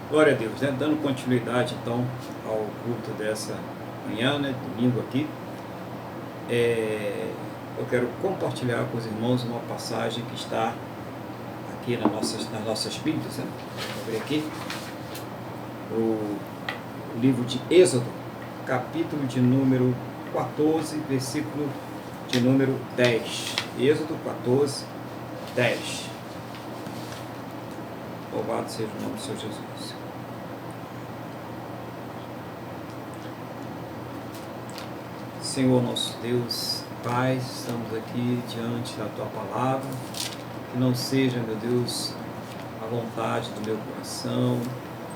Glória a Deus, né? Dando continuidade então ao culto dessa manhã, né? Domingo aqui, eu quero compartilhar com os irmãos uma passagem que está aqui nas nossas Bíblias, né? Vou abrir aqui o livro de Êxodo, capítulo de número 14, versículo de número 10. Êxodo 14, 10. Louvado seja o nome do Senhor Jesus. Senhor nosso Deus, Pai, estamos aqui diante da Tua Palavra, que não seja, meu Deus, a vontade do meu coração,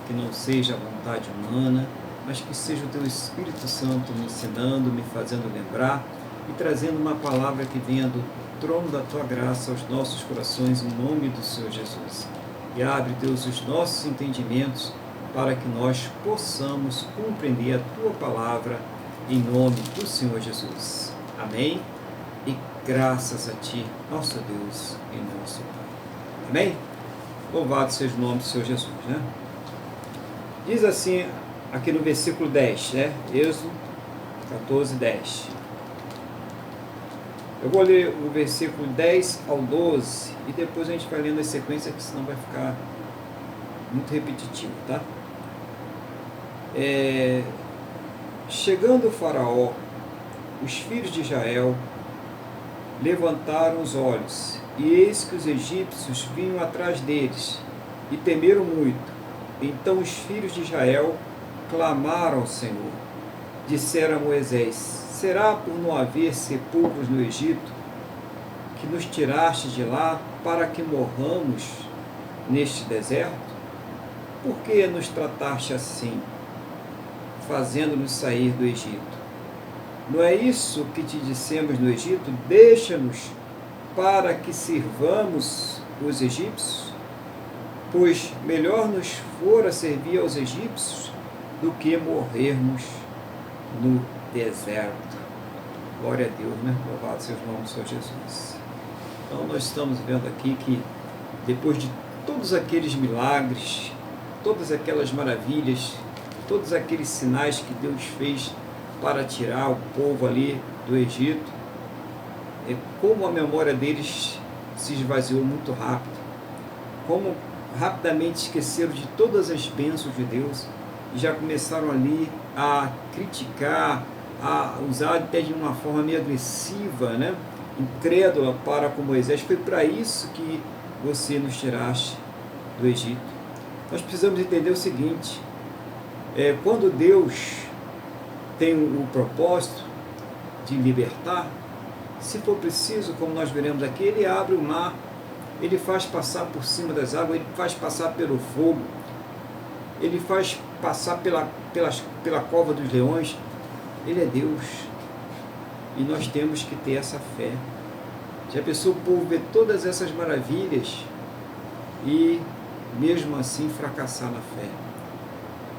que não seja a vontade humana, mas que seja o Teu Espírito Santo me ensinando, me fazendo lembrar e trazendo uma palavra que venha do trono da Tua graça aos nossos corações, em nome do Senhor Jesus. E abre, Deus, os nossos entendimentos para que nós possamos compreender a Tua palavra em nome do Senhor Jesus. Amém? E graças a Ti, nosso Deus e nosso Pai. Amém? Louvado seja o nome do Senhor Jesus, né? Diz assim, aqui no versículo 10, né? Êxodo 14, 10. Eu vou ler o versículo 10 ao 12 e depois a gente vai lendo a sequência, que senão vai ficar muito repetitivo, tá? Chegando o Faraó, os filhos de Israel levantaram os olhos, e eis que os egípcios vinham atrás deles, e temeram muito. Então os filhos de Israel clamaram ao Senhor. Disseram a Moisés: será por não haver sepulcros no Egito, que nos tiraste de lá para que morramos neste deserto? Por que nos trataste assim, fazendo-nos sair do Egito? Não é isso que te dissemos no Egito? Deixa-nos para que sirvamos os egípcios? Pois melhor nos fora servir aos egípcios do que morrermos no deserto. Glória a Deus, né? Louvado seja o nome do Senhor Jesus. Então nós estamos vendo aqui que depois de todos aqueles milagres, todas aquelas maravilhas, todos aqueles sinais que Deus fez para tirar o povo ali do Egito, como a memória deles se esvaziou muito rápido, como rapidamente esqueceram de todas as bênçãos de Deus e já começaram ali a criticar, a usar até de uma forma meio agressiva, né? Incrédula para com Moisés. Foi para isso que você nos tiraste do Egito. Nós precisamos entender o seguinte: quando Deus tem o propósito de libertar, se for preciso, como nós veremos aqui, Ele abre o mar, Ele faz passar por cima das águas, Ele faz passar pelo fogo, Ele faz passar pela cova dos leões. Ele é Deus, e nós temos que ter essa fé. Já pensou o povo ver todas essas maravilhas e mesmo assim fracassar na fé?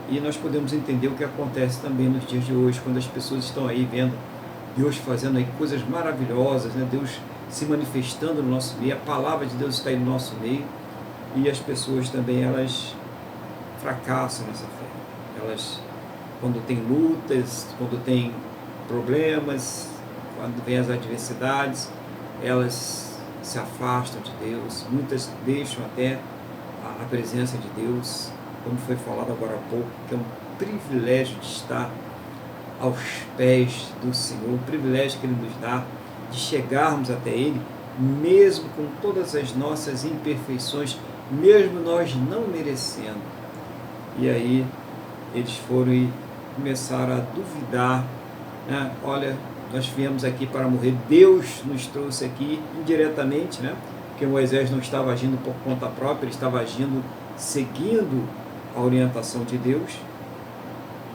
E nós podemos entender o que acontece também nos dias de hoje, quando as pessoas estão aí vendo Deus fazendo aí coisas maravilhosas, né? Deus se manifestando no nosso meio, a palavra de Deus está aí no nosso meio, e as pessoas também, elas fracassam nessa fé. Elas, quando tem lutas, quando tem problemas, quando vem as adversidades, elas se afastam de Deus, muitas deixam até a presença de Deus, como foi falado agora há pouco, que é um privilégio de estar aos pés do Senhor, um privilégio que Ele nos dá de chegarmos até Ele, mesmo com todas as nossas imperfeições, mesmo nós não merecendo. E aí eles foram e começaram a duvidar, né? Olha, nós viemos aqui para morrer, Deus nos trouxe aqui indiretamente, né? Porque Moisés não estava agindo por conta própria, ele estava agindo seguindo a orientação de Deus.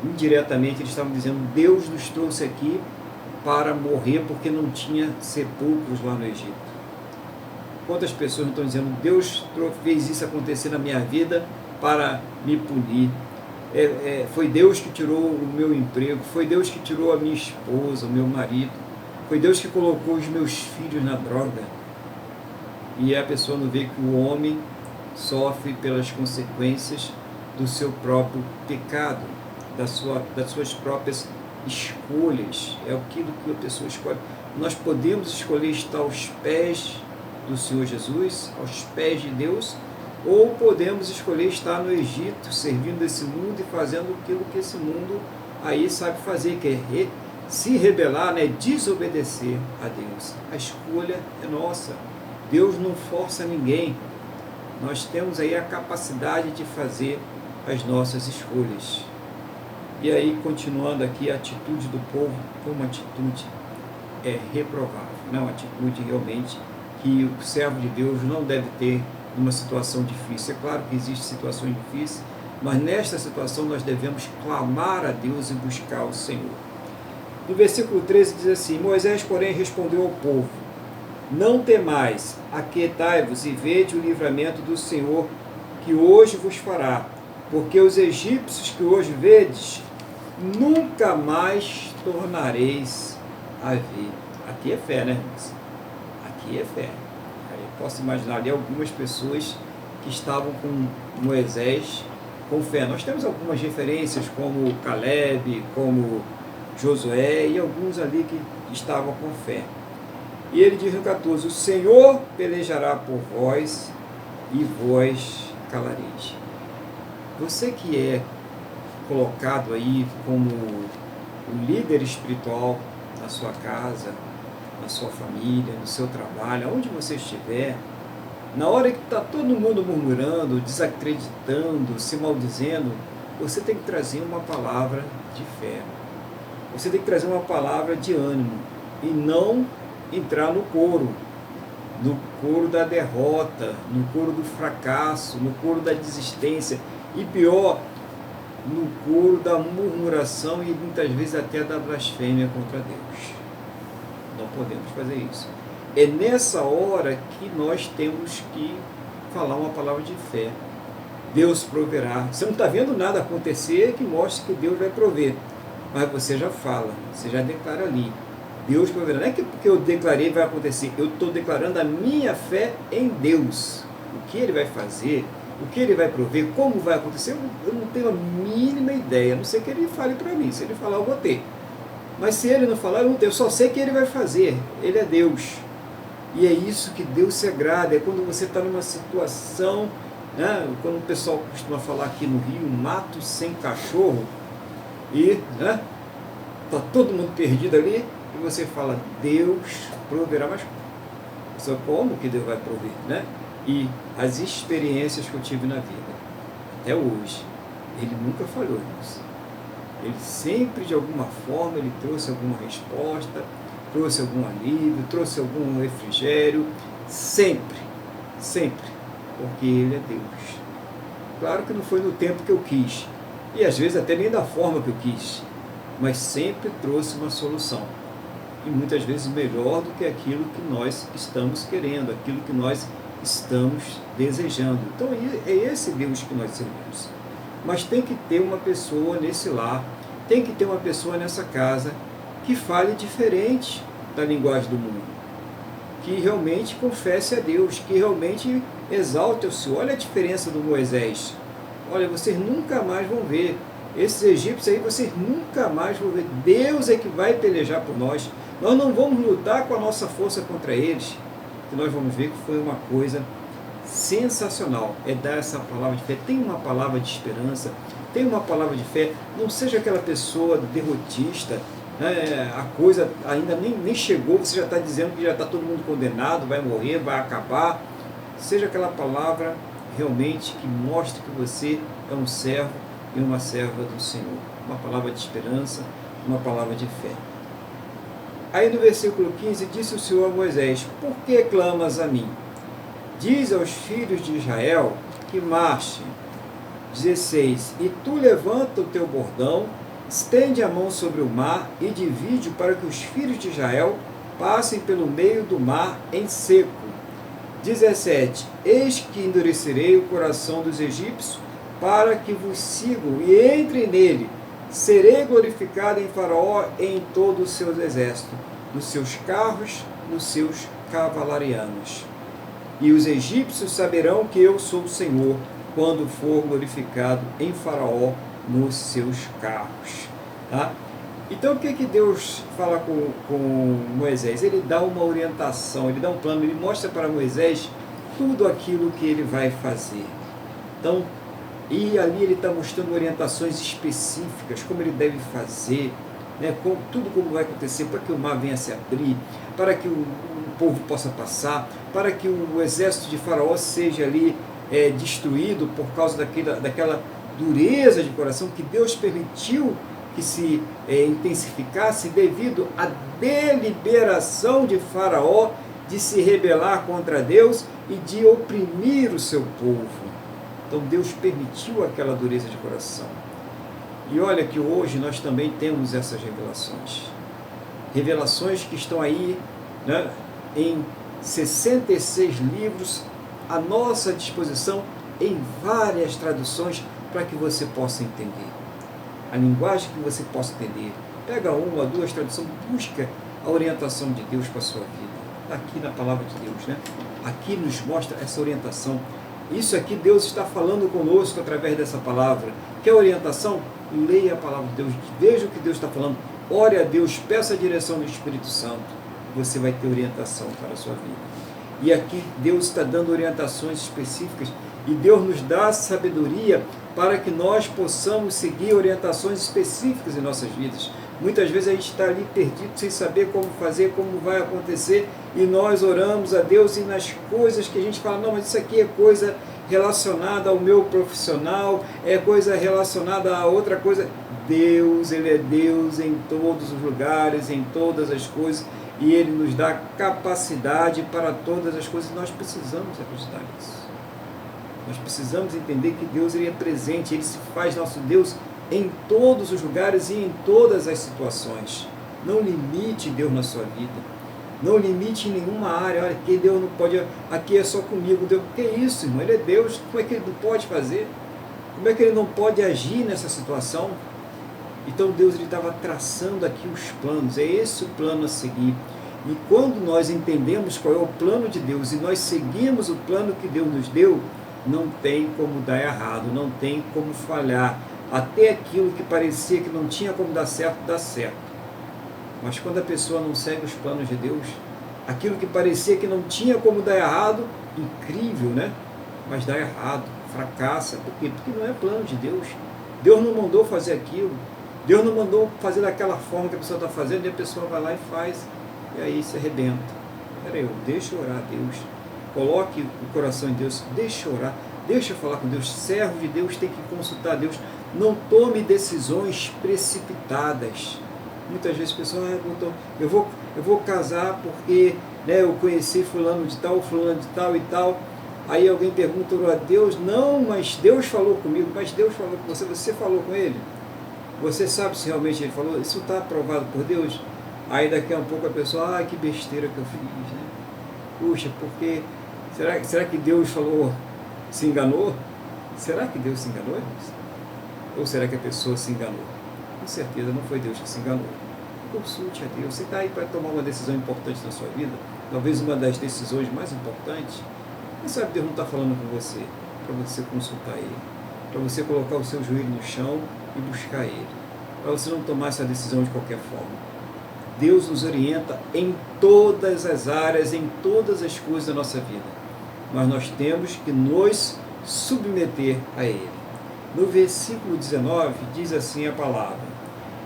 Indiretamente eles estavam dizendo: Deus nos trouxe aqui para morrer porque não tinha sepulcros lá no Egito. Quantas pessoas não estão dizendo: Deus fez isso acontecer na minha vida para me punir? Foi Deus que tirou o meu emprego, foi Deus que tirou a minha esposa, o meu marido, foi Deus que colocou os meus filhos na droga. E a pessoa não vê que o homem sofre pelas consequências do seu próprio pecado, das suas próprias escolhas. É aquilo que a pessoa escolhe. Nós podemos escolher estar aos pés do Senhor Jesus, aos pés de Deus, ou podemos escolher estar no Egito, servindo esse mundo e fazendo aquilo que esse mundo aí sabe fazer, que é se rebelar, né? Desobedecer a Deus. A escolha é nossa. Deus não força ninguém. Nós temos aí a capacidade de fazer as nossas escolhas. E aí, continuando aqui, a atitude do povo foi uma atitude reprovável, não uma atitude realmente que o servo de Deus não deve ter numa situação difícil. É claro que existem situações difíceis, mas nesta situação nós devemos clamar a Deus e buscar o Senhor. No versículo 13 diz assim: Moisés, porém, respondeu ao povo: Não temais, aquietai-vos e vede o livramento do Senhor que hoje vos fará, porque os egípcios que hoje vedes, nunca mais tornareis a ver. Aqui é fé, né, irmãos? Aqui é fé. Aí eu posso imaginar ali algumas pessoas que estavam com Moisés com fé. Nós temos algumas referências, como Caleb, como Josué, e alguns ali que estavam com fé. E ele diz no 14: O Senhor pelejará por vós, e vós calareis. Você que é colocado aí como o líder espiritual na sua casa, na sua família, no seu trabalho, onde você estiver, na hora que está todo mundo murmurando, desacreditando, se maldizendo, você tem que trazer uma palavra de fé. Você tem que trazer uma palavra de ânimo e não entrar no coro da derrota, no coro do fracasso, no coro da desistência e pior, no coro da murmuração e muitas vezes até da blasfêmia contra Deus. Não podemos fazer isso. É nessa hora que nós temos que falar uma palavra de fé. Deus proverá. Você não está vendo nada acontecer que mostre que Deus vai prover, mas você já fala, você já declara ali: Deus proverá. Não é que porque eu declarei vai acontecer, eu estou declarando a minha fé em Deus. O que Ele vai fazer, o que Ele vai prover, como vai acontecer, eu não tenho a mínima ideia, a não ser que Ele fale para mim. Se Ele falar, eu vou ter. Mas se Ele não falar, eu não tenho. Eu só sei que Ele vai fazer. Ele é Deus. E é isso que Deus se agrada. É quando você está numa situação, né, quando o pessoal costuma falar aqui no Rio, mato sem cachorro, e está todo mundo perdido ali, e você fala: Deus proverá. Mas só como que Deus vai prover, né? E as experiências que eu tive na vida, até hoje, Ele nunca falhou, irmãos. Ele sempre, de alguma forma, Ele trouxe alguma resposta, trouxe algum alívio, trouxe algum refrigério, sempre, sempre, porque Ele é Deus. Claro que não foi no tempo que eu quis, e às vezes até nem da forma que eu quis, mas sempre trouxe uma solução, e muitas vezes melhor do que aquilo que nós estamos querendo, aquilo que nós estamos desejando. Então é esse Deus que nós servimos. Mas tem que ter uma pessoa nesse lar, tem que ter uma pessoa nessa casa que fale diferente da linguagem do mundo, que realmente confesse a Deus, que realmente exalte o Senhor. Olha a diferença do Moisés. Olha, vocês nunca mais vão ver esses egípcios aí, vocês nunca mais vão ver. Deus é que vai pelejar por nós. Nós não vamos lutar com a nossa força contra eles. Que nós vamos ver que foi uma coisa sensacional. É dar essa palavra de fé. Tem uma palavra de esperança, tem uma palavra de fé. Não seja aquela pessoa derrotista, né? A coisa ainda nem chegou, você já está dizendo que já está todo mundo condenado, vai morrer, vai acabar. Seja aquela palavra realmente que mostre que você é um servo e uma serva do Senhor. Uma palavra de esperança, uma palavra de fé. Aí no versículo 15, disse o Senhor a Moisés: Por que clamas a mim? Diz aos filhos de Israel que marchem. 16. E tu levanta o teu bordão, estende a mão sobre o mar e divide para que os filhos de Israel passem pelo meio do mar em seco. 17. Eis que endurecerei o coração dos egípcios para que vos sigam e entrem nele. Serei glorificado em Faraó e em todo o seu exército, nos seus carros, nos seus cavalarianos. E os egípcios saberão que eu sou o Senhor, quando for glorificado em Faraó nos seus carros. Tá? Então o que Deus fala com Moisés? Ele dá uma orientação, ele dá um plano, ele mostra para Moisés tudo aquilo que ele vai fazer. Então, e ali ele está mostrando orientações específicas, como ele deve fazer, né, tudo como vai acontecer, para que o mar venha a se abrir, para que o povo possa passar, para que o exército de Faraó seja ali destruído por causa daquela dureza de coração que Deus permitiu que se intensificasse devido à deliberação de Faraó de se rebelar contra Deus e de oprimir o seu povo. Então Deus permitiu aquela dureza de coração. E olha que hoje nós também temos essas revelações. Revelações que estão aí, né, em 66 livros à nossa disposição, em várias traduções, para que você possa entender. A linguagem que você possa entender. Pega uma, duas traduções, busca a orientação de Deus para a sua vida. Está aqui na palavra de Deus, né? Aqui nos mostra essa orientação. Isso aqui Deus está falando conosco através dessa palavra. Quer orientação? Leia a palavra de Deus, veja o que Deus está falando, ore a Deus, peça a direção do Espírito Santo, você vai ter orientação para a sua vida. E aqui Deus está dando orientações específicas, e Deus nos dá sabedoria para que nós possamos seguir orientações específicas em nossas vidas. Muitas vezes a gente está ali perdido, sem saber como fazer, como vai acontecer, e nós oramos a Deus, e nas coisas que a gente fala, não, mas isso aqui é coisa relacionada ao meu profissional, é coisa relacionada a outra coisa. Deus, Ele é Deus em todos os lugares, em todas as coisas, e Ele nos dá capacidade para todas as coisas, e nós precisamos acreditar nisso. Nós precisamos entender que Deus Ele é presente, Ele se faz nosso Deus em todos os lugares e em todas as situações. Não limite Deus na sua vida. Não limite em nenhuma área. Olha, que Deus não pode, aqui é só comigo. Deus, que isso, irmão? Ele é Deus. Como é que Ele não pode fazer? Como é que Ele não pode agir nessa situação? Então Deus estava traçando aqui os planos. É esse o plano a seguir. E quando nós entendemos qual é o plano de Deus e nós seguimos o plano que Deus nos deu, não tem como dar errado, não tem como falhar. Até aquilo que parecia que não tinha como dar certo, dá certo. Mas quando a pessoa não segue os planos de Deus, aquilo que parecia que não tinha como dar errado, incrível, né? Mas dá errado, fracassa. Por quê? Porque não é plano de Deus. Deus não mandou fazer aquilo. Deus não mandou fazer daquela forma que a pessoa está fazendo, e a pessoa vai lá e faz, e aí se arrebenta. Peraí, deixa eu orar a Deus. Coloque o coração em Deus, deixa eu orar, deixa eu falar com Deus. Servo de Deus tem que consultar a Deus. Não tome decisões precipitadas. Muitas vezes a pessoa, eu vou casar porque, né, eu conheci fulano de tal e tal. Aí alguém pergunta a Deus, não, mas Deus falou comigo. Mas Deus falou com você falou com Ele? Você sabe se realmente Ele falou? Isso está aprovado por Deus? Aí daqui a um pouco a pessoa, que besteira que eu fiz, né? Puxa, porque, será que Deus falou, se enganou? Será que Deus se enganou, irmãos? Ou será que a pessoa se enganou? Com certeza não foi Deus que se enganou. Consulte a Deus. Você está aí para tomar uma decisão importante na sua vida, talvez uma das decisões mais importantes. Quem sabe Deus não está falando com você, para você consultar Ele, para você colocar o seu joelho no chão e buscar Ele, para você não tomar essa decisão de qualquer forma. Deus nos orienta em todas as áreas, em todas as coisas da nossa vida, mas nós temos que nos submeter a Ele. No versículo 19 diz assim a palavra: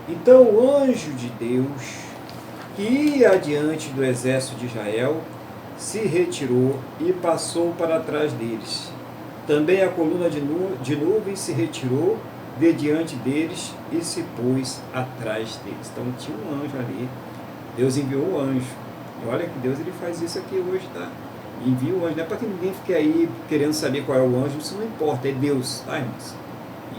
então o anjo de Deus, que ia adiante do exército de Israel, se retirou e passou para trás deles. Também a coluna de nuvem se retirou de diante deles e se pôs atrás deles. Então tinha um anjo ali. Deus enviou o anjo. E olha que Deus ele faz isso aqui hoje, tá? Envia o anjo. Não é para que ninguém fique aí querendo saber qual é o anjo. Isso não importa, é Deus, tá, irmãos?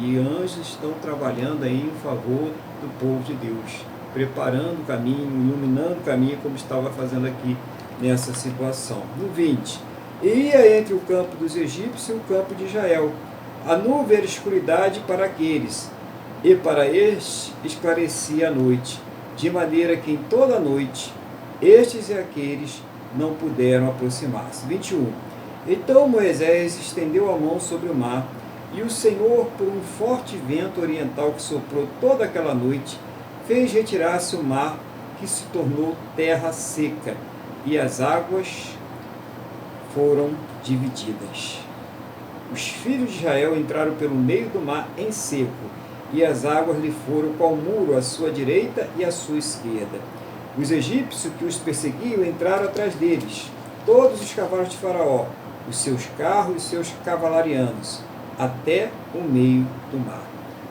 E anjos estão trabalhando aí em favor do povo de Deus, preparando o caminho, iluminando o caminho, como estava fazendo aqui nessa situação. No 20, ia entre o campo dos egípcios e o campo de Israel. A nuvem era escuridade para aqueles, e para estes esclarecia a noite, de maneira que em toda a noite estes e aqueles não puderam aproximar-se. 21. Então Moisés estendeu a mão sobre o mar, E o Senhor, por um forte vento oriental que soprou toda aquela noite, fez retirar-se o mar, que se tornou terra seca, e as águas foram divididas. Os filhos de Israel entraram pelo meio do mar em seco, e as águas lhe foram qual muro à sua direita e à sua esquerda. Os egípcios que os perseguiam entraram atrás deles, todos os cavalos de Faraó, os seus carros e os seus cavalarianos, até o meio do mar.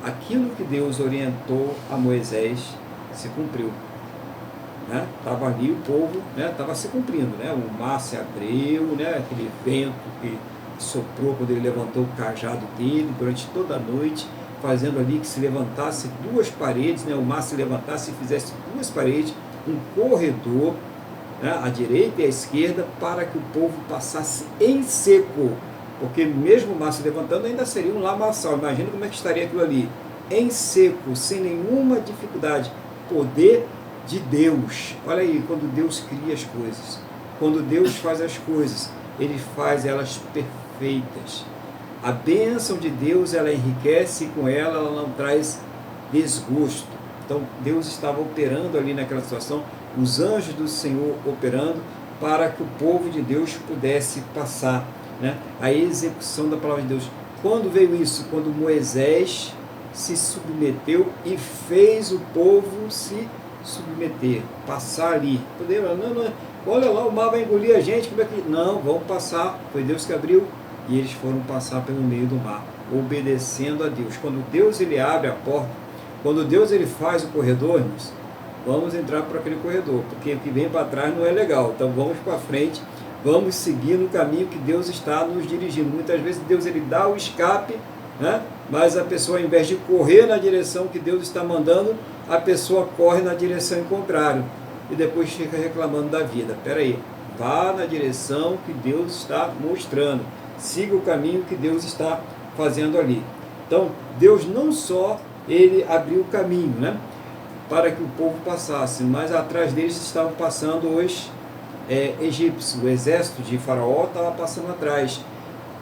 Aquilo que Deus orientou a Moisés se cumpriu. Estava ali o povo, estava se cumprindo. O mar se abriu, aquele vento que soprou quando ele levantou o cajado dele durante toda a noite, fazendo ali que se levantasse duas paredes, o mar se levantasse e fizesse duas paredes, um corredor, à direita e à esquerda, para que o povo passasse em seco, porque mesmo o mar se levantando ainda seria um lamaçal. Imagina como é que estaria aquilo ali, em seco, sem nenhuma dificuldade. Poder de Deus. Olha aí, quando Deus cria as coisas, quando Deus faz as coisas, Ele faz elas perfeitas. A bênção de Deus, ela enriquece, e com ela não traz desgosto. Então Deus estava operando ali naquela situação, os anjos do Senhor operando, para que o povo de Deus pudesse passar, a execução da palavra de Deus. Quando veio isso? Quando Moisés se submeteu e fez o povo se submeter, passar ali. Olha lá, o mar vai engolir a gente, como é que... Não, vamos passar. Foi Deus que abriu, e eles foram passar pelo meio do mar, obedecendo a Deus. Quando Deus ele abre a porta, quando Deus ele faz o corredor, irmãos, vamos entrar por aquele corredor, porque o que vem para trás não é legal. Então vamos para frente, vamos seguir no caminho que Deus está nos dirigindo. Muitas vezes Deus ele dá o escape, mas a pessoa, ao invés de correr na direção que Deus está mandando, a pessoa corre na direção contrária e depois fica reclamando da vida. Espera aí, vá na direção que Deus está mostrando, siga o caminho que Deus está fazendo ali. Então Deus não só ele abriu o caminho, para que o povo passasse, mas atrás deles estavam passando os egípcios. O exército de Faraó estava passando atrás,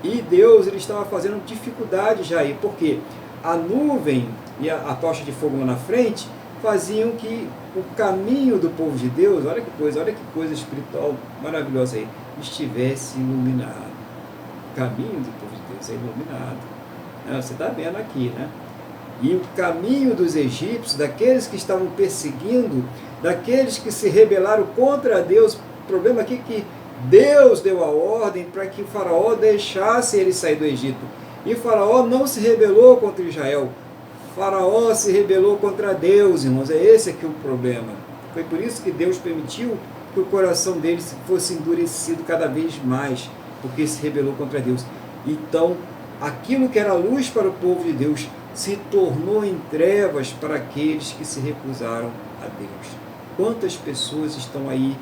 e Deus ele estava fazendo dificuldade já aí, porque a nuvem e a tocha de fogo lá na frente faziam que o caminho do povo de Deus, olha que coisa espiritual maravilhosa aí, estivesse iluminado. O caminho do povo de Deus é iluminado. Você está vendo aqui, E o caminho dos egípcios, daqueles que estavam perseguindo, daqueles que se rebelaram contra Deus. O problema aqui é que Deus deu a ordem para que o Faraó deixasse ele sair do Egito. E Faraó não se rebelou contra Israel. Faraó se rebelou contra Deus, irmãos. É esse aqui o problema. Foi por isso que Deus permitiu que o coração deles fosse endurecido cada vez mais, porque se rebelou contra Deus. Então, aquilo que era luz para o povo de Deus se tornou em trevas para aqueles que se recusaram a Deus. Quantas pessoas estão aí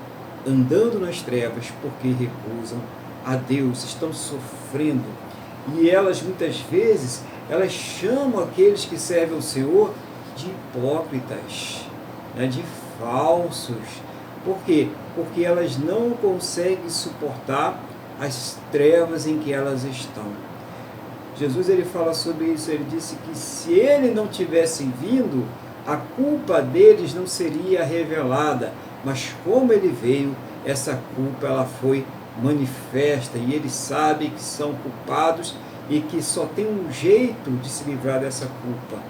andando nas trevas porque recusam a Deus, estão sofrendo, e elas muitas vezes elas chamam aqueles que servem ao Senhor de hipócritas, de falsos. Por quê? Porque elas não conseguem suportar as trevas em que elas estão. Jesus ele fala sobre isso, ele disse que se ele não tivesse vindo, a culpa deles não seria revelada, mas como ele veio, essa culpa ela foi manifesta, e eles sabem que são culpados e que só tem um jeito de se livrar dessa culpa,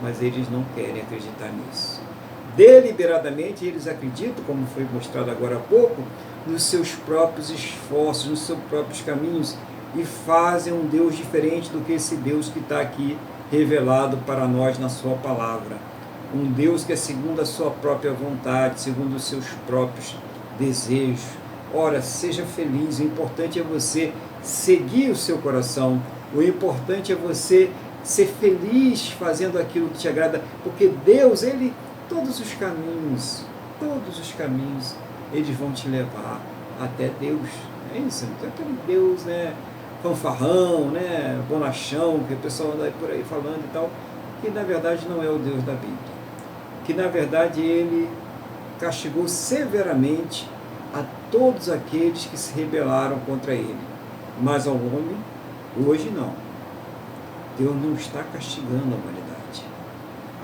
mas eles não querem acreditar nisso. Deliberadamente eles acreditam, como foi mostrado agora há pouco, nos seus próprios esforços, nos seus próprios caminhos, e fazem um Deus diferente do que esse Deus que está aqui revelado para nós na sua palavra. Um Deus que é segundo a sua própria vontade, segundo os seus próprios desejos. Ora, seja feliz, o importante é você seguir o seu coração, o importante é você ser feliz fazendo aquilo que te agrada, porque Deus, Ele, todos os caminhos, eles vão te levar até Deus. É isso, não tem aquele Deus, fanfarrão, bonachão, que o pessoal anda por aí falando e tal, que na verdade não é o Deus da Bíblia, que na verdade Ele castigou severamente a todos aqueles que se rebelaram contra Ele, mas ao homem, hoje não. Deus não está castigando a humanidade.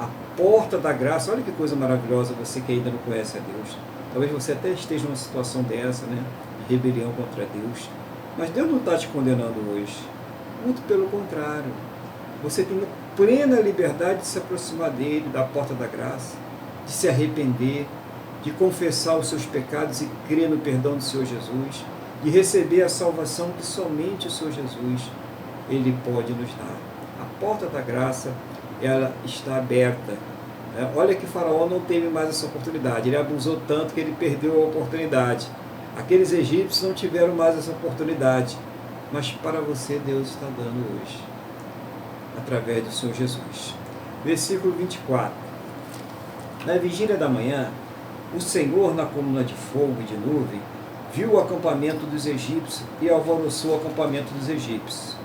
A porta da graça, olha que coisa maravilhosa, você que ainda não conhece a Deus. Talvez você até esteja numa situação dessa, né? De rebelião contra Deus. Mas Deus não está te condenando hoje. Muito pelo contrário. Você tem plena liberdade de se aproximar dele, da porta da graça, de se arrepender, de confessar os seus pecados e crer no perdão do Senhor Jesus, de receber a salvação que somente o Senhor Jesus, Ele pode nos dar. A porta da graça, ela está aberta. Olha que Faraó não teve mais essa oportunidade, ele abusou tanto que ele perdeu a oportunidade. Aqueles egípcios não tiveram mais essa oportunidade, mas para você Deus está dando hoje, através do Senhor Jesus. Versículo 24. Na vigília da manhã, o Senhor, na coluna de fogo e de nuvem, viu o acampamento dos egípcios e alvoroçou o acampamento dos egípcios.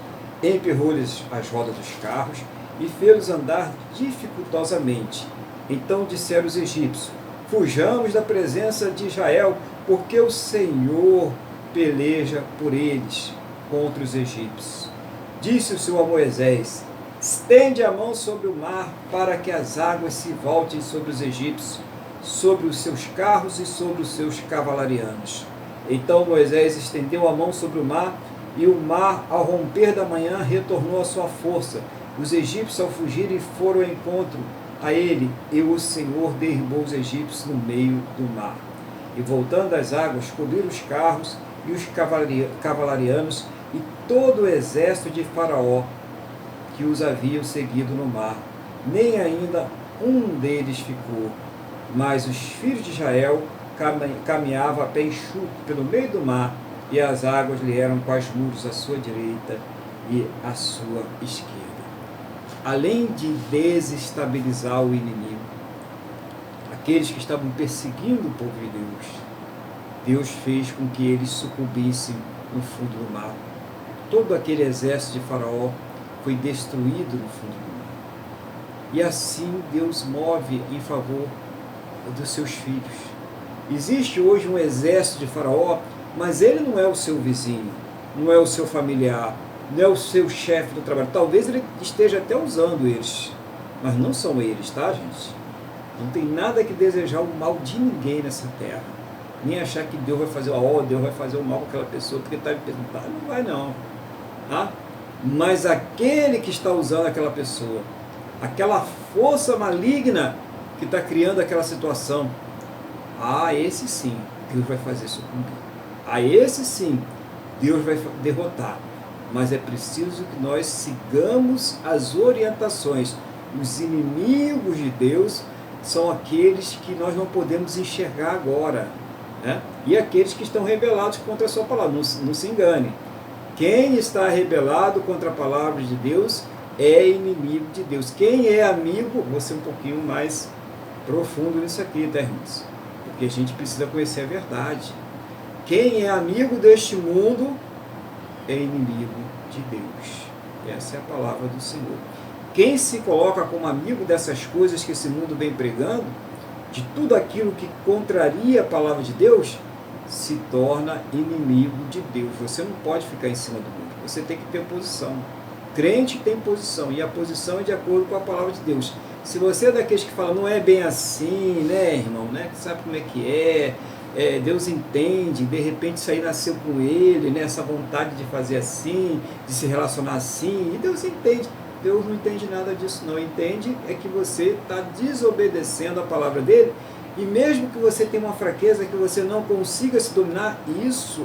Emperrou-lhes as rodas dos carros e fê-los andar dificultosamente. Então disseram os egípcios: fujamos da presença de Israel, porque o Senhor peleja por eles contra os egípcios. Disse o Senhor a Moisés: estende a mão sobre o mar, para que as águas se voltem sobre os egípcios, sobre os seus carros e sobre os seus cavalarianos. Então Moisés estendeu a mão sobre o mar, e o mar, ao romper da manhã, retornou à sua força. Os egípcios, ao fugirem, foram ao encontro a ele, e o Senhor derribou os egípcios no meio do mar. E voltando as águas, cobriram os carros e os cavalarianos e todo o exército de Faraó que os haviam seguido no mar. Nem ainda um deles ficou, mas os filhos de Israel caminhavam a pé enxuto pelo meio do mar, e as águas lhe eram quais muros à sua direita e à sua esquerda. Além de desestabilizar o inimigo, aqueles que estavam perseguindo o povo de Deus, Deus fez com que eles sucumbissem no fundo do mar. Todo aquele exército de Faraó foi destruído no fundo do mar. E assim Deus move em favor dos seus filhos. Existe hoje um exército de Faraó, mas ele não é o seu vizinho, não é o seu familiar, não é o seu chefe do trabalho. Talvez ele esteja até usando eles, mas não são eles, tá, gente? Não tem nada que desejar o mal de ninguém nessa terra. Nem achar que Deus vai fazer, Deus vai fazer o mal com aquela pessoa porque está me perguntando. Não vai não. Tá? Mas aquele que está usando aquela pessoa, aquela força maligna que está criando aquela situação, esse sim, Deus vai fazer sucumbir. Esse sim, Deus vai derrotar. Mas é preciso que nós sigamos as orientações. Os inimigos de Deus são aqueles que nós não podemos enxergar agora, né? E aqueles que estão rebelados contra a sua palavra. Não se engane. Quem está rebelado contra a palavra de Deus é inimigo de Deus. Quem é amigo, vou ser um pouquinho mais profundo nisso aqui, tá, irmãos? Porque a gente precisa conhecer a verdade. Quem é amigo deste mundo é inimigo de Deus. Essa é a palavra do Senhor. Quem se coloca como amigo dessas coisas que esse mundo vem pregando, de tudo aquilo que contraria a palavra de Deus, se torna inimigo de Deus. Você não pode ficar em cima do mundo. Você tem que ter posição. Crente tem posição, e a posição é de acordo com a palavra de Deus. Se você é daqueles que falam, não é bem assim, né, irmão, né, que sabe como é que Deus entende, de repente isso aí nasceu com ele, né, essa vontade de fazer assim, de se relacionar assim, e Deus entende. Deus não entende nada disso, não. Entende é que você está desobedecendo a palavra dele, e mesmo que você tenha uma fraqueza, que você não consiga se dominar, isso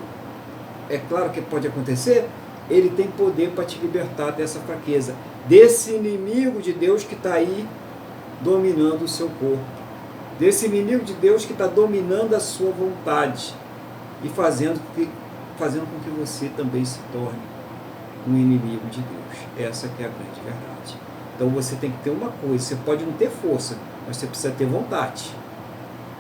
é claro que pode acontecer, ele tem poder para te libertar dessa fraqueza, desse inimigo de Deus que está aí dominando o seu corpo, desse inimigo de Deus que está dominando a sua vontade e fazendo com que você também se torne um inimigo de Deus. Essa que é a grande verdade. Então você tem que ter uma coisa, você pode não ter força, mas você precisa ter vontade.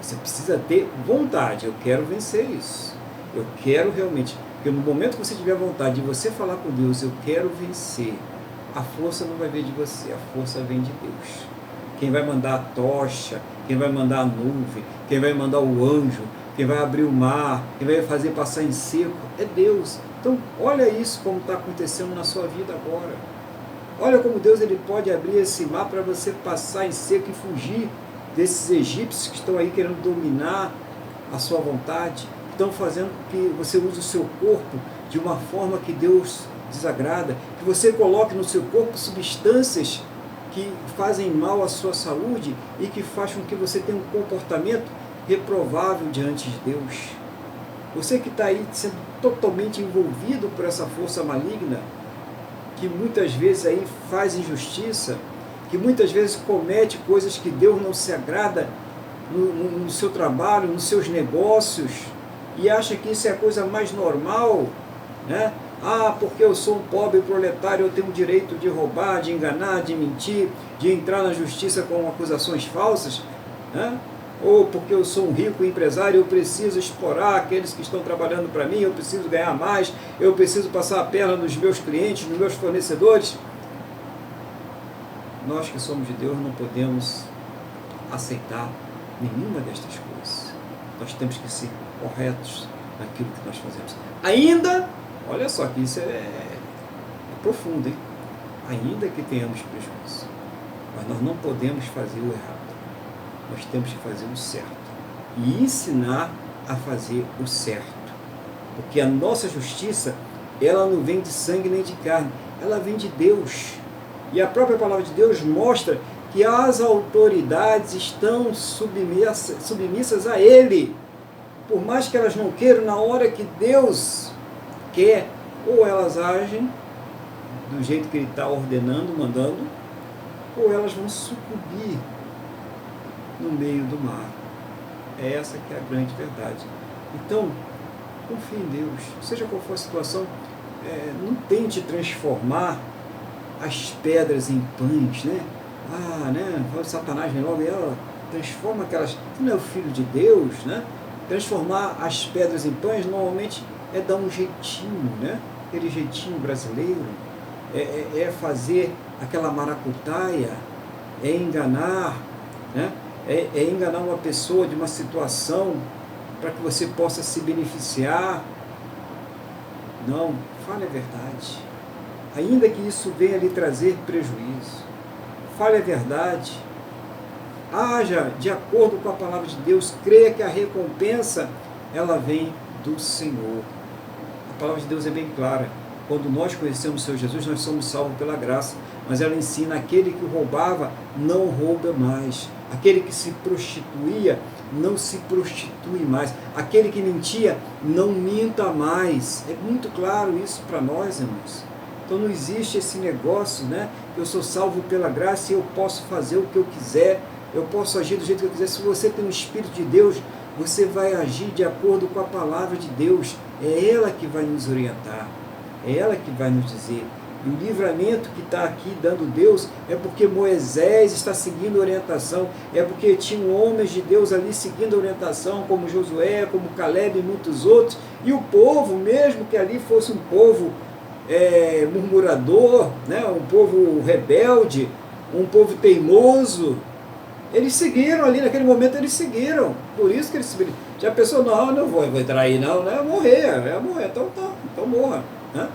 Você precisa ter vontade. Eu quero vencer isso. Eu quero realmente, porque no momento que você tiver vontade de você falar com Deus, eu quero vencer, a força não vai vir de você, a força vem de Deus. Quem vai mandar a tocha, quem vai mandar a nuvem, quem vai mandar o anjo, quem vai abrir o mar, quem vai fazer passar em seco, é Deus. Então, olha isso como está acontecendo na sua vida agora. Olha como Deus ele pode abrir esse mar para você passar em seco e fugir desses egípcios que estão aí querendo dominar a sua vontade, estão fazendo com que você use o seu corpo de uma forma que Deus desagrada, que você coloque no seu corpo substâncias que fazem mal à sua saúde e que fazem com que você tenha um comportamento reprovável diante de Deus. Você que está aí sendo totalmente envolvido por essa força maligna, que muitas vezes aí faz injustiça, que muitas vezes comete coisas que Deus não se agrada no seu trabalho, nos seus negócios, e acha que isso é a coisa mais normal, né? Ah, porque eu sou um pobre proletário, eu tenho o direito de roubar, de enganar, de mentir, de entrar na justiça com acusações falsas, né? Ou porque eu sou um rico empresário, eu preciso explorar aqueles que estão trabalhando para mim, eu preciso ganhar mais, eu preciso passar a perna nos meus clientes, nos meus fornecedores. Nós que somos de Deus não podemos aceitar nenhuma destas coisas. Nós temos que ser corretos naquilo que nós fazemos. Ainda, olha só que isso é profundo, hein? Ainda que tenhamos prejuízo, mas nós não podemos fazer o errado. Nós temos que fazer o certo e ensinar a fazer o certo, porque a nossa justiça, ela não vem de sangue nem de carne, ela vem de Deus, e a própria palavra de Deus mostra que as autoridades estão submissas a Ele, por mais que elas não queiram, na hora que Deus quer, ou elas agem do jeito que Ele está ordenando, mandando, ou elas vão sucumbir no meio do mar. É essa que é a grande verdade. Então, confie em Deus, seja qual for a situação, não tente transformar as pedras em pães, né? Satanás vem logo e ela transforma aquelas... Você não é o filho de Deus, né? Transformar as pedras em pães normalmente é dar um jeitinho, né? Aquele jeitinho brasileiro, é fazer aquela maracutaia, é enganar, né? É enganar uma pessoa de uma situação para que você possa se beneficiar. Não, fale a verdade. Ainda que isso venha lhe trazer prejuízo, fale a verdade. Haja de acordo com a palavra de Deus, creia que a recompensa, ela vem do Senhor. A palavra de Deus é bem clara. Quando nós conhecemos o Senhor Jesus, nós somos salvos pela graça. Mas ela ensina: aquele que roubava, não rouba mais. Aquele que se prostituía, não se prostitui mais. Aquele que mentia, não minta mais. É muito claro isso para nós, irmãos. Então não existe esse negócio, né? Eu sou salvo pela graça e eu posso fazer o que eu quiser, eu posso agir do jeito que eu quiser. Se você tem o Espírito de Deus, você vai agir de acordo com a palavra de Deus. É ela que vai nos orientar, é ela que vai nos dizer. E o livramento que está aqui dando Deus é porque Moisés está seguindo a orientação, é porque tinham homens de Deus ali seguindo a orientação, como Josué, como Caleb e muitos outros, e o povo, mesmo que ali fosse um povo murmurador, né, um povo rebelde, um povo teimoso, eles seguiram ali, naquele momento eles seguiram, por isso que eles seguiram. Já pensou, não vou entrar aí não, né? Morrer, então morra, né?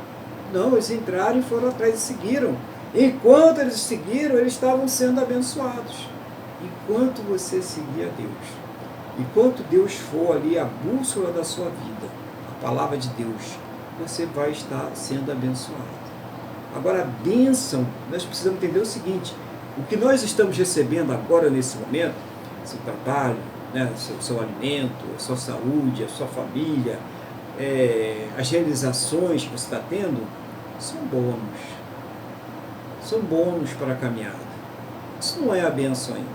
Não, eles entraram e foram atrás e seguiram. Enquanto eles seguiram, eles estavam sendo abençoados. Enquanto você seguir a Deus, enquanto Deus for ali a bússola da sua vida, a palavra de Deus, você vai estar sendo abençoado. Agora, a bênção, nós precisamos entender o seguinte: o que nós estamos recebendo agora nesse momento, seu trabalho, né, seu alimento, a sua saúde, a sua família, as realizações que você está tendo, são bônus para a caminhada. Isso não é a bênção ainda,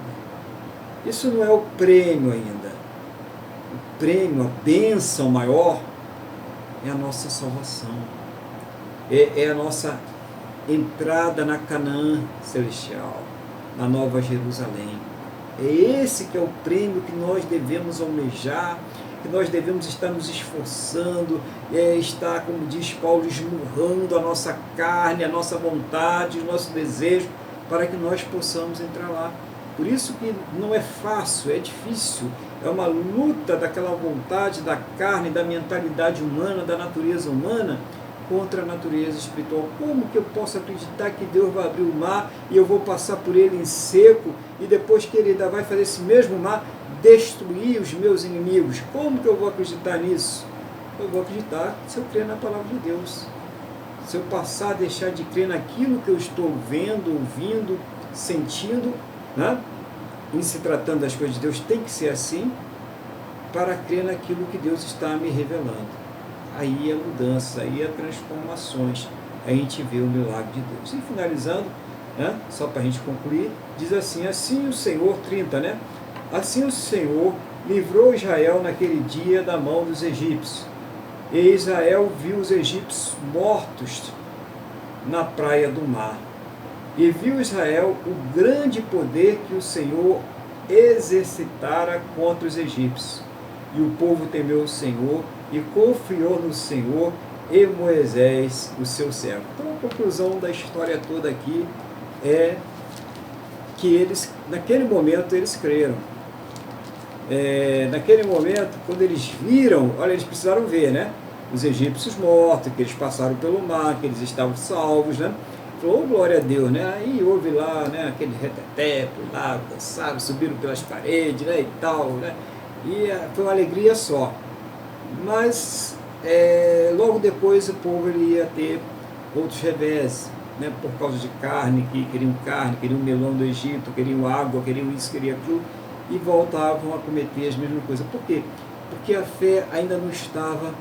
isso não é o prêmio ainda. O prêmio, a bênção maior é a nossa salvação, é a nossa entrada na Canaã celestial, na Nova Jerusalém. É esse que é o prêmio que nós devemos almejar, que nós devemos estar nos esforçando, estar, como diz Paulo, esmurrando a nossa carne, a nossa vontade, o nosso desejo, para que nós possamos entrar lá. Por isso que não é fácil, é difícil, é uma luta daquela vontade, da carne, da mentalidade humana, da natureza humana, contra a natureza espiritual. Como que eu posso acreditar que Deus vai abrir o mar e eu vou passar por ele em seco e depois que ele ainda vai fazer esse mesmo mar destruir os meus inimigos? Como que eu vou acreditar nisso? Eu vou acreditar se eu crer na palavra de Deus. Se eu passar a deixar de crer naquilo que eu estou vendo, ouvindo, sentindo, né? Em se tratando das coisas de Deus, tem que ser assim, para crer naquilo que Deus está me revelando. Aí é mudança, aí é transformações, aí a gente vê o milagre de Deus. E finalizando, né, só para a gente concluir, diz assim o Senhor, 30, né? Assim o Senhor livrou Israel naquele dia da mão dos egípcios. E Israel viu os egípcios mortos na praia do mar. E viu Israel o grande poder que o Senhor exercitara contra os egípcios. E o povo temeu o Senhor e confiou no Senhor e Moisés, o seu servo. Então, a conclusão da história toda aqui é que eles, naquele momento, eles creram. Naquele momento, quando eles viram, olha, eles precisaram ver, né? Os egípcios mortos, que eles passaram pelo mar, que eles estavam salvos, né? Falou, oh, glória a Deus, né? Aí houve lá, né, aquele retetepo lá, dançaram, subiram pelas paredes, né, e tal, né? E foi uma alegria só. Mas logo depois o povo ele ia ter outros revés, né, por causa de carne, que queriam melão do Egito, queriam água, queriam isso, queriam aquilo, e voltavam a cometer as mesmas coisas. Por quê? Porque a fé ainda não estava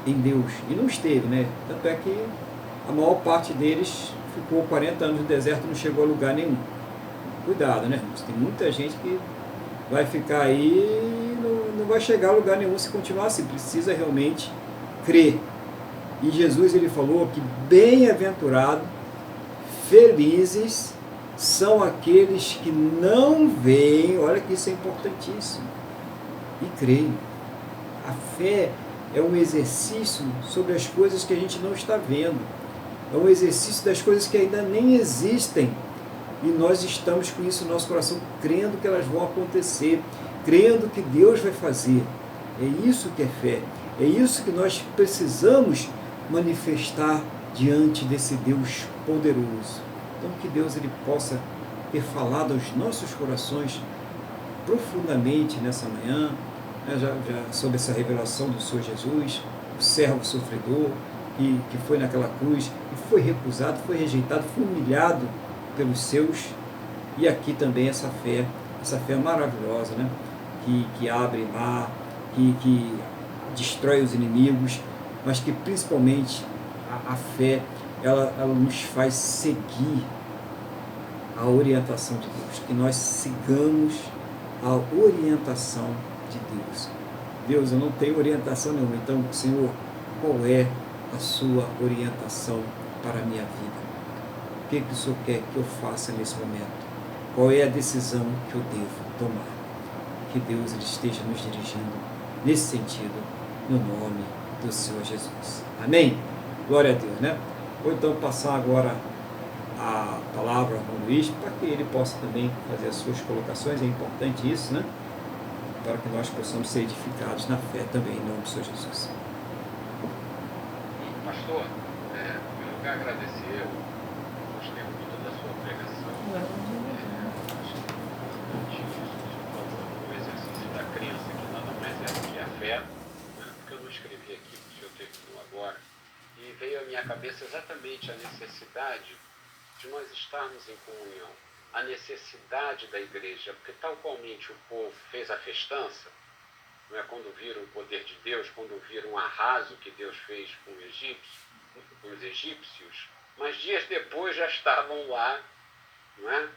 em Deus, e não esteve, né? Tanto é que a maior parte deles ficou 40 anos no deserto e não chegou a lugar nenhum. Cuidado, né? Tem muita gente que vai ficar aí e não vai chegar a lugar nenhum se continuar assim. Precisa realmente crer. E Jesus ele falou que bem-aventurado, felizes são aqueles que não veem, olha que isso é importantíssimo, e creem. A fé é um exercício sobre as coisas que a gente não está vendo. É um exercício das coisas que ainda nem existem. E nós estamos com isso no nosso coração, crendo que elas vão acontecer, crendo que Deus vai fazer. É isso que é fé. É isso que nós precisamos manifestar diante desse Deus poderoso. Então que Deus ele possa ter falado aos nossos corações profundamente nessa manhã, né, já sobre essa revelação do Senhor Jesus, o servo sofredor, que foi naquela cruz, e foi recusado, foi rejeitado, foi humilhado pelos seus, e aqui também essa fé maravilhosa, né? que abre mar, que destrói os inimigos, mas que principalmente a fé, ela nos faz seguir a orientação de Deus, que nós sigamos a orientação de Deus. Deus, eu não tenho orientação nenhuma, então, Senhor, qual é a sua orientação para a minha vida? O que o Senhor quer que eu faça nesse momento? Qual é a decisão que eu devo tomar? Que Deus ele esteja nos dirigindo nesse sentido, no nome do Senhor Jesus. Amém? Glória a Deus, né? Vou então passar agora a palavra ao Luiz, para que ele possa também fazer as suas colocações, é importante isso, né? Para que nós possamos ser edificados na fé também, em nome do Senhor Jesus. Pastor, em primeiro lugar agradecer, eu gostei muito da sua pregação. Acho importante isso que o senhor falou, o exercício da crença, que nada mais é do que a fé, né? Porque eu não escrevi aqui, porque o senhor terminou agora, e veio à minha cabeça exatamente a necessidade de nós estarmos em comunhão, a necessidade da igreja, porque tal qualmente o povo fez a festança, não é, quando viram o poder de Deus, quando viram o arraso que Deus fez com os egípcios, mas dias depois já estavam lá, não é?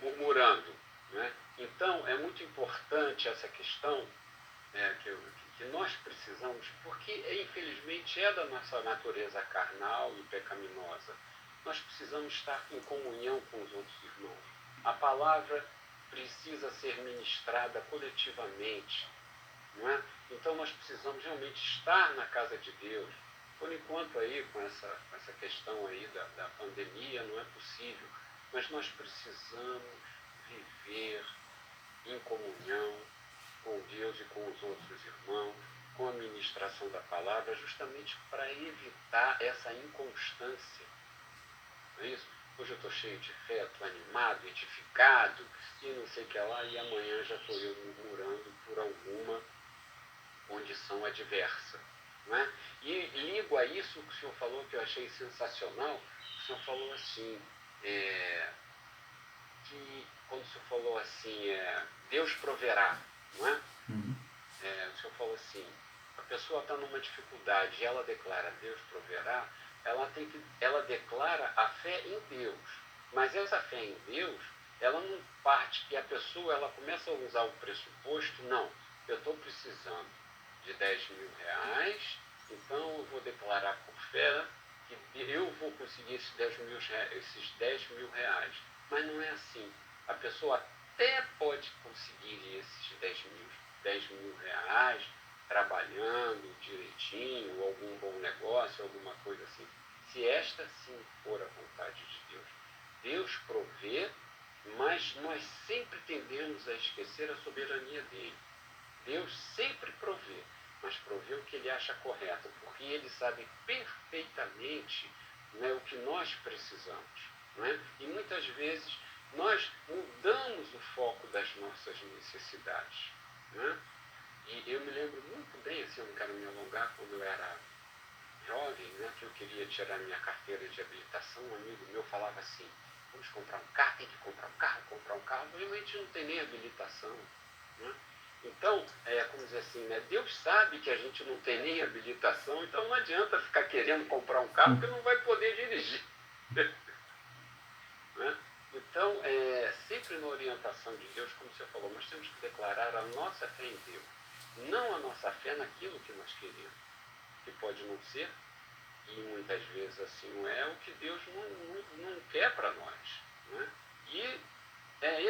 Murmurando. Não é? Então, é muito importante essa questão que nós precisamos, porque infelizmente é da nossa natureza carnal e pecaminosa. Nós precisamos estar em comunhão com os outros irmãos. A palavra precisa ser ministrada coletivamente, não é? Então nós precisamos realmente estar na casa de Deus. Por enquanto aí, com essa questão aí da pandemia, não é possível, mas nós precisamos viver em comunhão com Deus e com os outros irmãos, com a ministração da palavra justamente para evitar essa inconstância. Não é isso? Hoje eu estou cheio de fé, estou animado, edificado, e não sei o que lá, e amanhã já estou eu murmurando por alguma condição adversa. Não é? E ligo a isso que o senhor falou, que eu achei sensacional. O senhor falou assim, que quando o senhor falou assim, Deus proverá, não é? O senhor falou assim, a pessoa está numa dificuldade e ela declara Deus proverá, ela declara a fé em Deus. Mas essa fé em Deus, ela não parte que a pessoa ela começa a usar o pressuposto, não, eu estou precisando de 10 mil reais, então eu vou declarar por fé que eu vou conseguir esses 10 mil reais. Mas não é assim. A pessoa até pode conseguir esses 10 mil reais trabalhando direitinho, algum bom negócio, alguma coisa assim. Se esta sim for a vontade de Deus. Deus provê, mas nós sempre tendemos a esquecer a soberania dele. Deus sempre provê, mas provê o que ele acha correto, porque ele sabe perfeitamente, né, o que nós precisamos. Né? E muitas vezes nós mudamos o foco das nossas necessidades. Né? E eu me lembro muito bem, assim, eu não quero me alongar, quando eu era jovem, né, que eu queria tirar minha carteira de habilitação, um amigo meu falava assim, vamos comprar um carro, tem que comprar um carro, realmente não tem nem habilitação. Né? Então, como dizer assim, né, Deus sabe que a gente não tem nem habilitação, então não adianta ficar querendo comprar um carro porque não vai poder dirigir. Né? Então, sempre na orientação de Deus, como você falou, nós temos que declarar a nossa fé em Deus, não a nossa fé naquilo que nós queremos, que pode não ser, e muitas vezes assim não é, o que Deus não quer para nós. Né? E é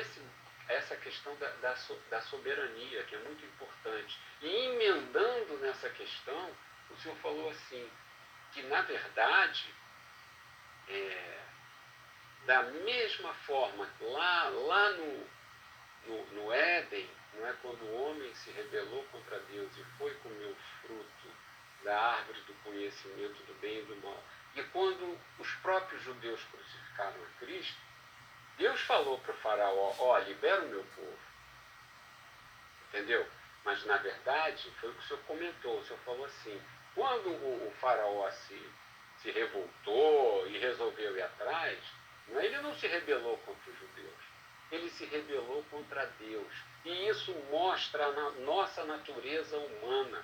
essa questão da soberania, que é muito importante. E emendando nessa questão, o senhor falou assim, que na verdade, da mesma forma, lá no Éden, não é, quando o homem se rebelou contra Deus e foi comer o fruto da árvore do conhecimento do bem e do mal, e quando os próprios judeus crucificaram a Cristo, Deus falou para o faraó, libera o meu povo. Entendeu? Mas, na verdade, foi o que o senhor comentou. O senhor falou assim, quando o faraó se revoltou e resolveu ir atrás, ele não se rebelou contra os judeus. Ele se rebelou contra Deus. E isso mostra a nossa natureza humana.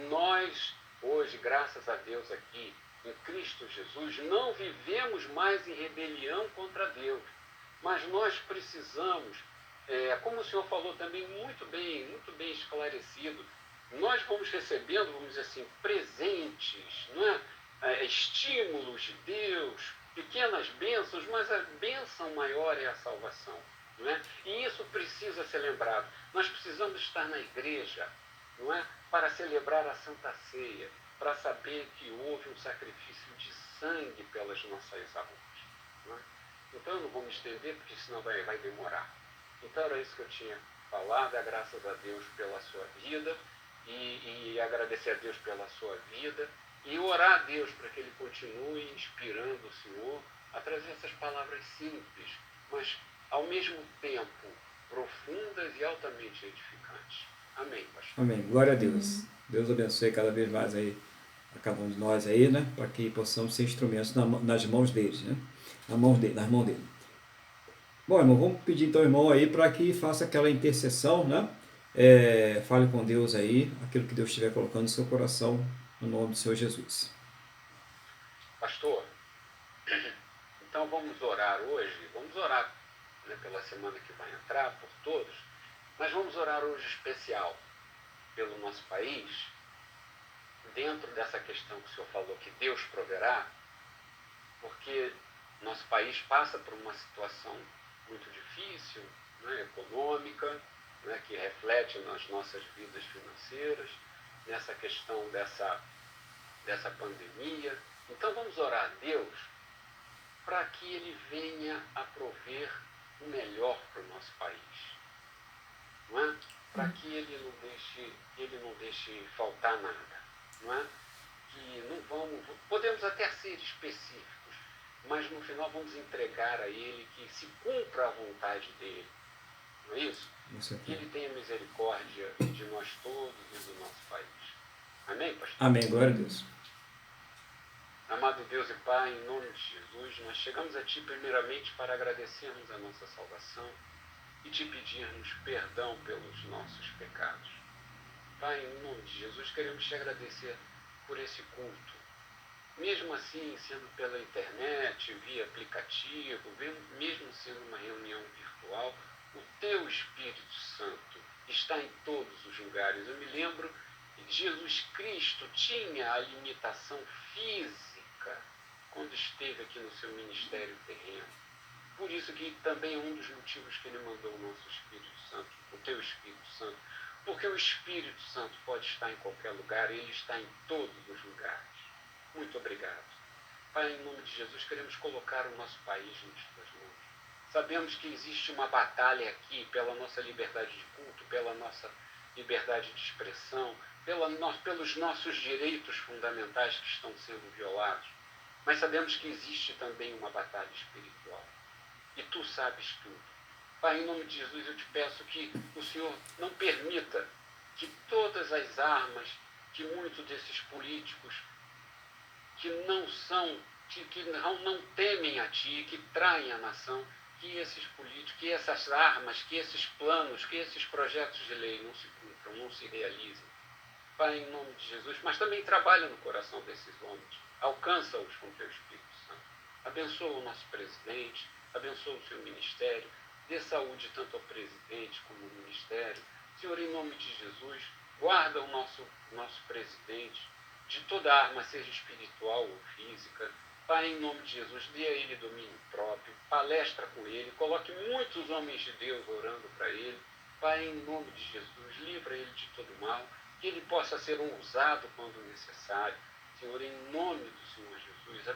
Nós, hoje, graças a Deus aqui, em Cristo Jesus, não vivemos mais em rebelião contra Deus. Mas nós precisamos, como o senhor falou também muito bem esclarecido, nós vamos recebendo, vamos dizer assim, presentes, não é? Estímulos de Deus, pequenas bênçãos, mas a bênção maior é a salvação. Não é? E isso precisa ser lembrado. Nós precisamos estar na igreja, não é? Para celebrar a Santa Ceia, para saber que houve um sacrifício de sangue pelas nossas almas. Não é? Então eu não vou me estender, porque senão vai demorar. Então era isso que eu tinha falado, graças a Deus pela sua vida, e agradecer a Deus pela sua vida, e orar a Deus para que Ele continue inspirando o Senhor a trazer essas palavras simples, mas ao mesmo tempo profundas e altamente edificantes. Amém, pastor. Amém. Glória a Deus. Deus abençoe cada vez mais aí a cada um de nós aí, né? Para que possamos ser instrumentos nas mãos deles, né? Nas mãos dele. Bom, irmão, vamos pedir então, irmão, aí para que faça aquela intercessão, né? Fale com Deus aí, aquilo que Deus estiver colocando no seu coração, no nome do Senhor Jesus. Pastor, então vamos orar hoje, vamos orar, né, pela semana que vai entrar, por todos, mas vamos orar hoje especial pelo nosso país, dentro dessa questão que o senhor falou, que Deus proverá, porque nosso país passa por uma situação muito difícil, né, econômica, né, que reflete nas nossas vidas financeiras, nessa questão dessa pandemia. Então vamos orar a Deus para que Ele venha a prover o melhor para o nosso país. Não é? para que ele não deixe faltar nada, não é? Que não podemos até ser específicos, mas no final vamos entregar a ele que se cumpra a vontade dele, não é isso? Que ele tenha misericórdia de nós todos e do nosso país. Amém, pastor? Amém, glória a Deus. Amado Deus e Pai, em nome de Jesus, nós chegamos a Ti primeiramente para agradecermos a nossa salvação e Te pedirmos perdão pelos nossos pecados. Pai, em nome de Jesus, queremos Te agradecer por esse culto. Mesmo assim, sendo pela internet, via aplicativo, mesmo sendo uma reunião virtual, o Teu Espírito Santo está em todos os lugares. Eu me lembro que Jesus Cristo tinha a limitação física quando esteve aqui no seu ministério terreno. Por isso que também é um dos motivos que ele mandou o nosso Espírito Santo, o Teu Espírito Santo. Porque o Espírito Santo pode estar em qualquer lugar, ele está em todos os lugares. Muito obrigado. Pai, em nome de Jesus, queremos colocar o nosso país nas Tuas mãos. Sabemos que existe uma batalha aqui pela nossa liberdade de culto, pela nossa liberdade de expressão, pelos nossos direitos fundamentais que estão sendo violados. Mas sabemos que existe também uma batalha espiritual. E Tu sabes tudo. Pai, em nome de Jesus, eu Te peço que o Senhor não permita que todas as armas que muitos desses políticos que não temem a Ti, que traem a nação, que esses políticos, que essas armas, que esses planos, que esses projetos de lei não se cumpram, não se realizem. Pai, em nome de Jesus, mas também trabalha no coração desses homens. Alcança-os com Teu Espírito Santo. Abençoa o nosso presidente, abençoa o seu ministério, dê saúde tanto ao presidente como ao ministério. Senhor, em nome de Jesus, guarda o nosso presidente de toda arma, seja espiritual ou física. Pai, em nome de Jesus, dê a ele domínio próprio, palestra com ele, coloque muitos homens de Deus orando para ele. Pai, em nome de Jesus, livra ele de todo mal, que ele possa ser usado quando necessário. Senhor, em nome do Senhor Jesus,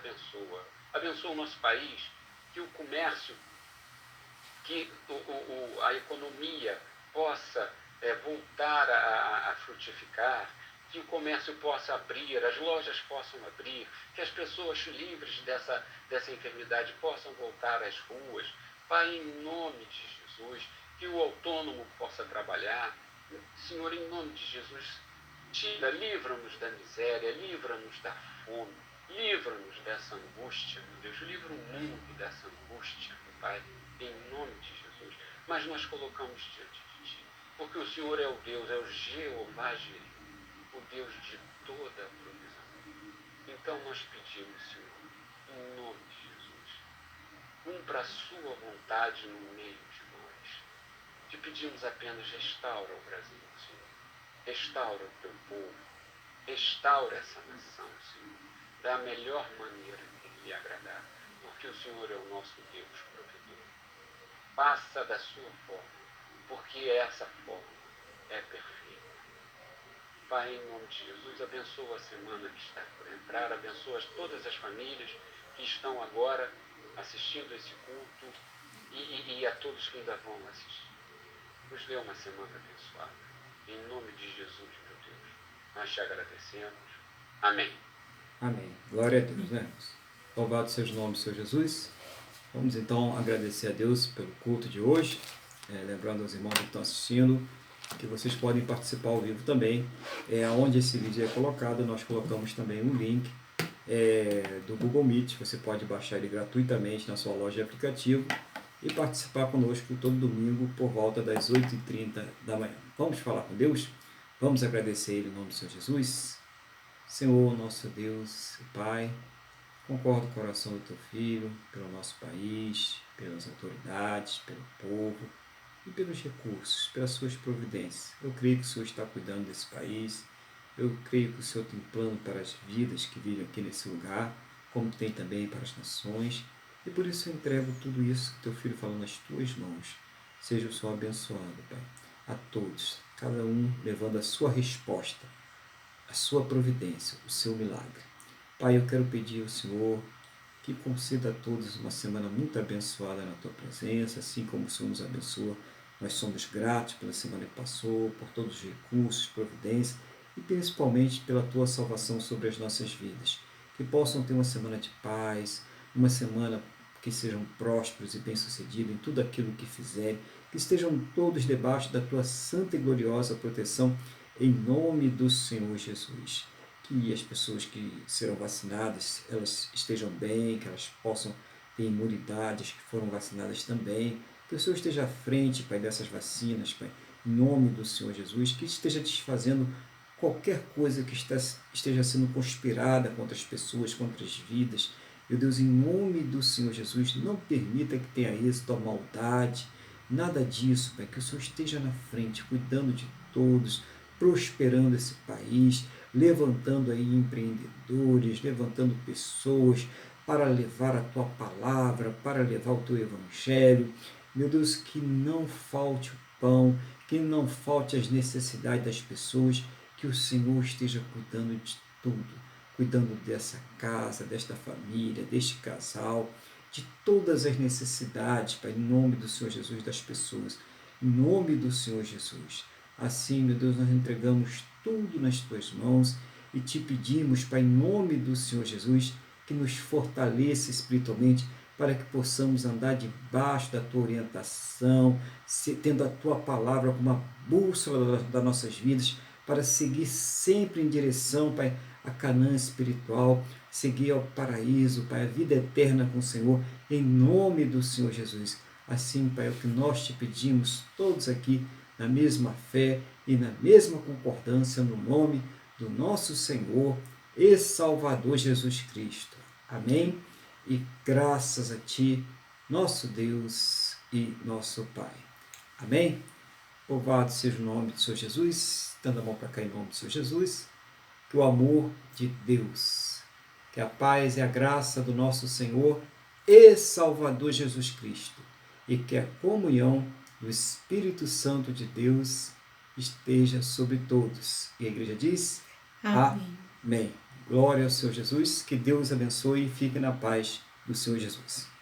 abençoa o nosso país, que o comércio, que a economia possa voltar a frutificar, que o comércio possa abrir, as lojas possam abrir, que as pessoas livres dessa enfermidade possam voltar às ruas. Pai, em nome de Jesus, que o autônomo possa trabalhar. Senhor, em nome de Jesus, livra-nos da miséria, livra-nos da fome, livra-nos dessa angústia, meu Deus, livra o mundo dessa angústia, meu Pai, em nome de Jesus. Mas nós colocamos diante de Ti, porque o Senhor é o Deus, é o Jeová Jireh, o Deus de toda a provisão. Então nós pedimos, Senhor, em nome de Jesus, cumpra a Sua vontade no meio de nós. Te pedimos apenas, restaura o Brasil, Senhor. Restaura o Teu povo. Restaura essa nação, Senhor, da melhor maneira que lhe agradar, porque o Senhor é o nosso Deus provedor. Faça da Sua forma, porque essa forma é perfeita. Pai, em nome de Jesus, abençoa a semana que está por entrar, abençoa todas as famílias que estão agora assistindo esse culto e a todos que ainda vão assistir. Nos dê uma semana abençoada. Em nome de Jesus, meu Deus, nós Te agradecemos. Amém. Amém. Glória a Deus, né? Louvado seja o nome do Senhor Jesus. Vamos então agradecer a Deus pelo culto de hoje. Lembrando aos irmãos que estão assistindo que vocês podem participar ao vivo também. Onde esse vídeo é colocado, nós colocamos também um link do Google Meet. Você pode baixar ele gratuitamente na sua loja de aplicativo e participar conosco todo domingo por volta das 8h30 da manhã. Vamos falar com Deus? Vamos agradecer Ele em nome do Senhor Jesus. Senhor, nosso Deus e Pai, concordo com o coração do Teu Filho, pelo nosso país, pelas autoridades, pelo povo e pelos recursos, pelas Suas providências. Eu creio que o Senhor está cuidando desse país, eu creio que o Senhor tem plano para as vidas que vivem aqui nesse lugar, como tem também para as nações, e por isso eu entrego tudo isso que Teu Filho falou nas Tuas mãos. Seja o Senhor abençoado, Pai, a todos, cada um levando a sua resposta, a sua providência, o seu milagre. Pai, eu quero pedir ao Senhor que conceda a todos uma semana muito abençoada na Tua presença, assim como o Senhor nos abençoa Nós somos gratos pela semana que passou, por todos os recursos, providências e principalmente pela Tua salvação sobre as nossas vidas. Que possam ter uma semana de paz, uma semana que sejam prósperos e bem-sucedidos em tudo aquilo que fizerem, que estejam todos debaixo da Tua santa e gloriosa proteção, em nome do Senhor Jesus. Que as pessoas que serão vacinadas, elas estejam bem, que elas possam ter imunidade, as que foram vacinadas também, que o Senhor esteja à frente, Pai, dessas vacinas, Pai, em nome do Senhor Jesus, que esteja desfazendo qualquer coisa que esteja sendo conspirada contra as pessoas, contra as vidas. Meu Deus, em nome do Senhor Jesus, não permita que tenha êxito a maldade, nada disso, Pai, que o Senhor esteja na frente, cuidando de todos, prosperando esse país, levantando aí empreendedores, levantando pessoas para levar a Tua palavra, para levar o Teu Evangelho. Meu Deus, que não falte o pão, que não falte as necessidades das pessoas, que o Senhor esteja cuidando de tudo, cuidando dessa casa, desta família, deste casal, de todas as necessidades, Pai, em nome do Senhor Jesus, das pessoas, em nome do Senhor Jesus. Assim, meu Deus, nós entregamos tudo nas Tuas mãos e te pedimos, Pai, em nome do Senhor Jesus, que nos fortaleça espiritualmente para que possamos andar debaixo da Tua orientação, tendo a Tua palavra como uma bússola das nossas vidas, para seguir sempre em direção, Pai, a Canaã espiritual, seguir ao paraíso, Pai, a vida eterna com o Senhor, em nome do Senhor Jesus. Assim, Pai, é o que nós te pedimos, todos aqui, na mesma fé e na mesma concordância, no nome do nosso Senhor e Salvador Jesus Cristo. Amém? E graças a Ti, nosso Deus e nosso Pai. Amém? Louvado seja o nome do Senhor Jesus, dando a mão para cá em nome do Senhor Jesus, que o amor de Deus, que a paz e a graça do nosso Senhor e Salvador Jesus Cristo, e que a comunhão do Espírito Santo de Deus esteja sobre todos. E a igreja diz: Amém. Amém. Glória ao Senhor Jesus, que Deus abençoe e fique na paz do Senhor Jesus.